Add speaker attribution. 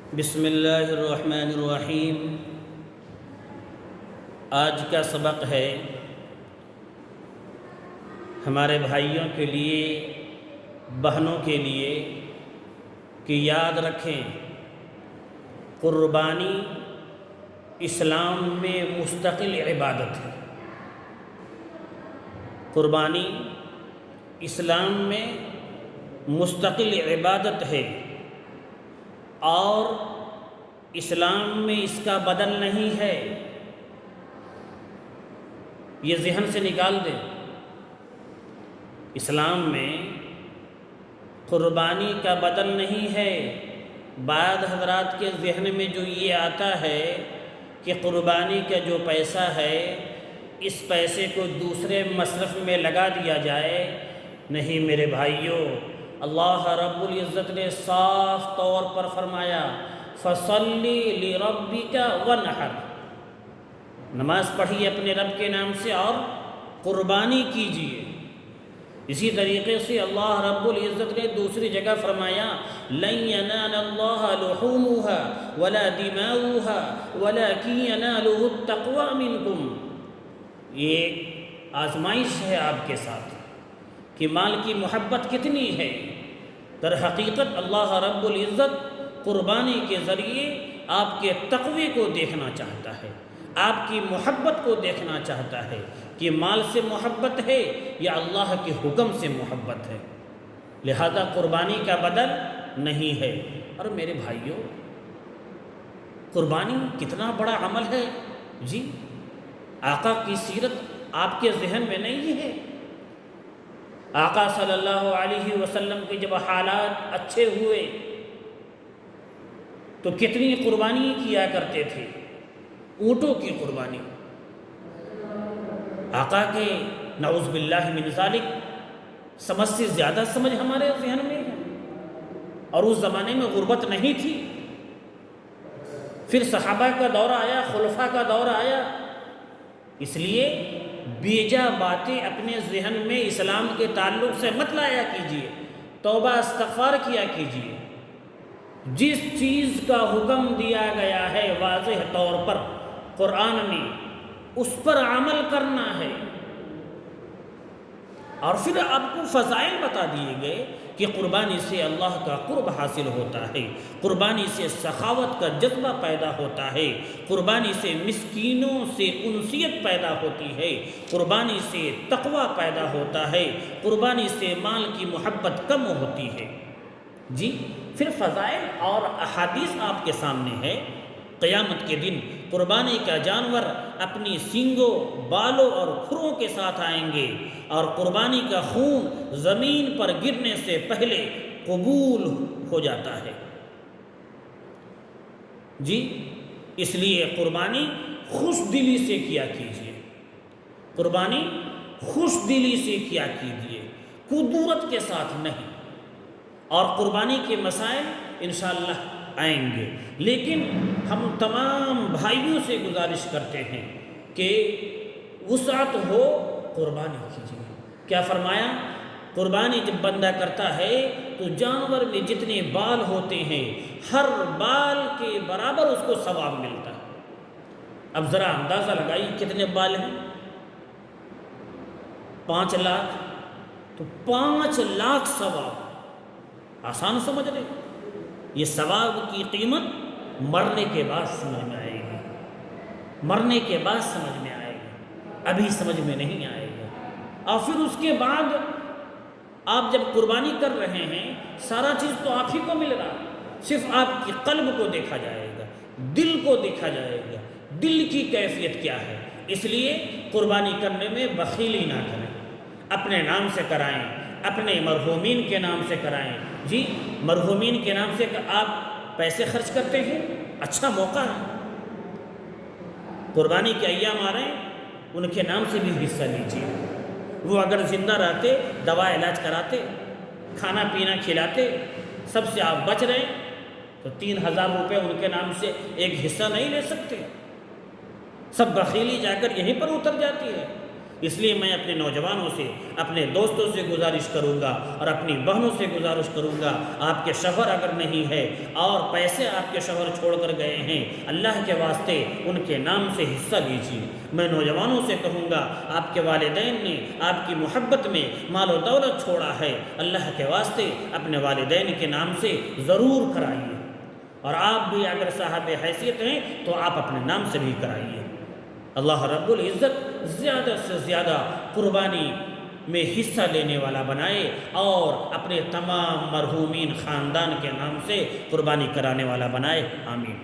Speaker 1: بسم اللہ الرحمن الرحیم۔ آج کا سبق ہے ہمارے بھائیوں کے لیے، بہنوں کے لیے کہ یاد رکھیں قربانی اسلام میں مستقل عبادت ہے۔ قربانی اسلام میں مستقل عبادت ہے اور اسلام میں اس کا بدل نہیں ہے۔ یہ ذہن سے نکال دیں۔ اسلام میں قربانی کا بدل نہیں ہے۔ بعض حضرات کے ذہن میں جو یہ آتا ہے کہ قربانی کا جو پیسہ ہے اس پیسے کو دوسرے مصرف میں لگا دیا جائے۔ نہیں میرے بھائیوں، اللہ رب العزت نے صاف طور پر فرمایا فَصَلِّ لِرَبِّكَ وَانْحَرْ، نماز پڑھیے اپنے رب کے نام سے اور قربانی کیجیے۔ اسی طریقے سے اللہ رب العزت نے دوسری جگہ فرمایا لَن يَنَالَ اللَّهَ لُحُومُهَا وَلَا دِمَاؤُهَا وَلَكِنْ يَنَالُهُ التَّقْوَىٰ مِنْكُمْ۔ یہ آزمائش ہے آپ کے ساتھ کہ مال کی محبت کتنی ہے۔ در حقیقت اللہ رب العزت قربانی کے ذریعے آپ کے تقوی کو دیکھنا چاہتا ہے، آپ کی محبت کو دیکھنا چاہتا ہے کہ مال سے محبت ہے یا اللہ کے حکم سے محبت ہے، لہذا قربانی کا بدل نہیں ہے۔ اور میرے بھائیوں، قربانی کتنا بڑا عمل ہے جی۔ آقا کی سیرت آپ کے ذہن میں نہیں ہے؟ آقا صلی اللہ علیہ وسلم کے جب حالات اچھے ہوئے تو کتنی قربانی کیا کرتے تھے، اونٹوں کی قربانی۔ آقا کے نعوذ باللہ من ذالک سمجھ سے زیادہ سمجھ ہمارے ذہن میں ہے، اور اس زمانے میں غربت نہیں تھی۔ پھر صحابہ کا دور آیا، خلفاء کا دور آیا، اس لیے بیجا باتیں اپنے ذہن میں اسلام کے تعلق سے مت لایا کیجیے، توبہ استغفار کیا کیجیے۔ جس چیز کا حکم دیا گیا ہے واضح طور پر قرآن میں، اس پر عمل کرنا ہے۔ اور پھر آپ کو فضائل بتا دیے گئے کہ قربانی سے اللہ کا قرب حاصل ہوتا ہے، قربانی سے سخاوت کا جذبہ پیدا ہوتا ہے، قربانی سے مسکینوں سے انسیت پیدا ہوتی ہے، قربانی سے تقوی پیدا ہوتا ہے، قربانی سے مال کی محبت کم ہوتی ہے جی۔ پھر فضائل اور احادیث آپ کے سامنے ہے۔ قیامت کے دن قربانی کا جانور اپنی سینگوں، بالوں اور کھروں کے ساتھ آئیں گے، اور قربانی کا خون زمین پر گرنے سے پہلے قبول ہو جاتا ہے جی۔ اس لیے قربانی خوش دلی سے کیا کیجیے، قربانی خوش دلی سے کیا کیجیے، کدورت کے ساتھ نہیں۔ اور قربانی کے مسائل انشاءاللہ آئیں گے، لیکن ہم تمام بھائیوں سے گزارش کرتے ہیں کہ وسعت ہو قربانی کیجیے۔ کیا فرمایا؟ قربانی جب بندہ کرتا ہے تو جانور میں جتنے بال ہوتے ہیں ہر بال کے برابر اس کو ثواب ملتا ہے۔ اب ذرا اندازہ لگائیے کتنے بال ہیں؟ 5 لاکھ، تو 5 لاکھ ثواب۔ آسان سمجھ رہے؟ یہ ثواب کی قیمت مرنے کے بعد سمجھ میں آئے گی، مرنے کے بعد سمجھ میں آئے گی، ابھی سمجھ میں نہیں آئے گا۔ اور پھر اس کے بعد آپ جب قربانی کر رہے ہیں سارا چیز تو آپ ہی کو مل رہا، صرف آپ کی قلب کو دیکھا جائے گا، دل کو دیکھا جائے گا، دل کی کیفیت کیا ہے۔ اس لیے قربانی کرنے میں بخیلی نہ کریں، اپنے نام سے کرائیں، اپنے مرحومین کے نام سے کرائیں جی۔ مرحومین کے نام سے آپ پیسے خرچ کرتے ہیں، اچھا موقع ہے، قربانی کے ایام آ رہے ہیں، ان کے نام سے بھی حصہ لیجیے۔ وہ اگر زندہ رہتے دوا علاج کراتے، کھانا پینا کھلاتے، سب سے آپ بچ رہے تو 3000 روپے ان کے نام سے ایک حصہ نہیں لے سکتے؟ سب بخیلی جا کر یہیں پر اتر جاتی ہے۔ اس لیے میں اپنے نوجوانوں سے، اپنے دوستوں سے گزارش کروں گا اور اپنی بہنوں سے گزارش کروں گا، آپ کے شوہر اگر نہیں ہے اور پیسے آپ کے شوہر چھوڑ کر گئے ہیں، اللہ کے واسطے ان کے نام سے حصہ لیجیے۔ میں نوجوانوں سے کہوں گا، آپ کے والدین نے آپ کی محبت میں مال و دولت چھوڑا ہے، اللہ کے واسطے اپنے والدین کے نام سے ضرور کرائیے، اور آپ بھی اگر صاحب حیثیت ہیں تو آپ اپنے نام سے بھی کرائیے۔ اللہ رب العزت زیادہ سے زیادہ قربانی میں حصہ لینے والا بنائے اور اپنے تمام مرحومین خاندان کے نام سے قربانی کرانے والا بنائے، آمین۔